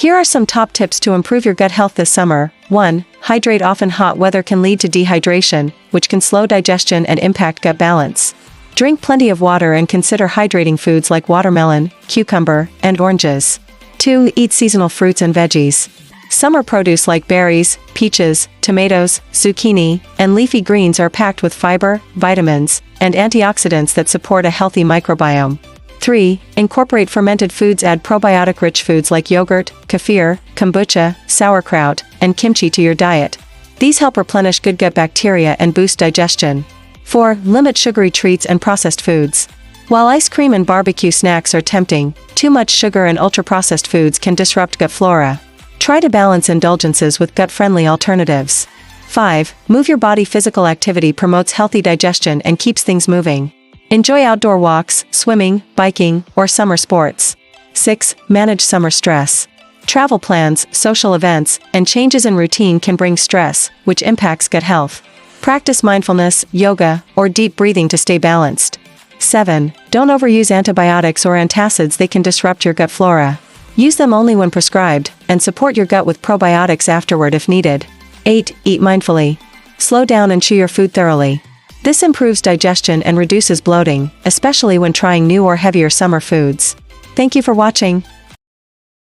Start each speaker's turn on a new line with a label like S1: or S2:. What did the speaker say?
S1: Here are some top tips to improve your gut health this summer. 1. Hydrate often. Hot weather can lead to dehydration, which can slow digestion and impact gut balance. Drink plenty of water and consider hydrating foods like watermelon, cucumber, and oranges. 2. Eat seasonal fruits and veggies. Summer produce like berries, peaches, tomatoes, zucchini, and leafy greens are packed with fiber, vitamins, and antioxidants that support a healthy microbiome. 3. Incorporate fermented foods. Add probiotic-rich foods like yogurt, kefir, kombucha, sauerkraut, and kimchi to your diet. These help replenish good gut bacteria and boost digestion. 4. Limit sugary treats and processed foods. While ice cream and barbecue snacks are tempting, too much sugar and ultra-processed foods can disrupt gut flora. Try to balance indulgences with gut-friendly alternatives. 5. Move your body. Physical activity promotes healthy digestion and keeps things moving. Enjoy outdoor walks, swimming, biking, or summer sports. 6. Manage summer stress. Travel plans, social events, and changes in routine can bring stress, which impacts gut health. Practice mindfulness, yoga, or deep breathing to stay balanced. 7. Don't overuse antibiotics or antacids. They can disrupt your gut flora. Use them only when prescribed, and support your gut with probiotics afterward if needed. 8. Eat mindfully. Slow down and chew your food thoroughly. This improves digestion and reduces bloating, especially when trying new or heavier summer foods. Thank you for watching.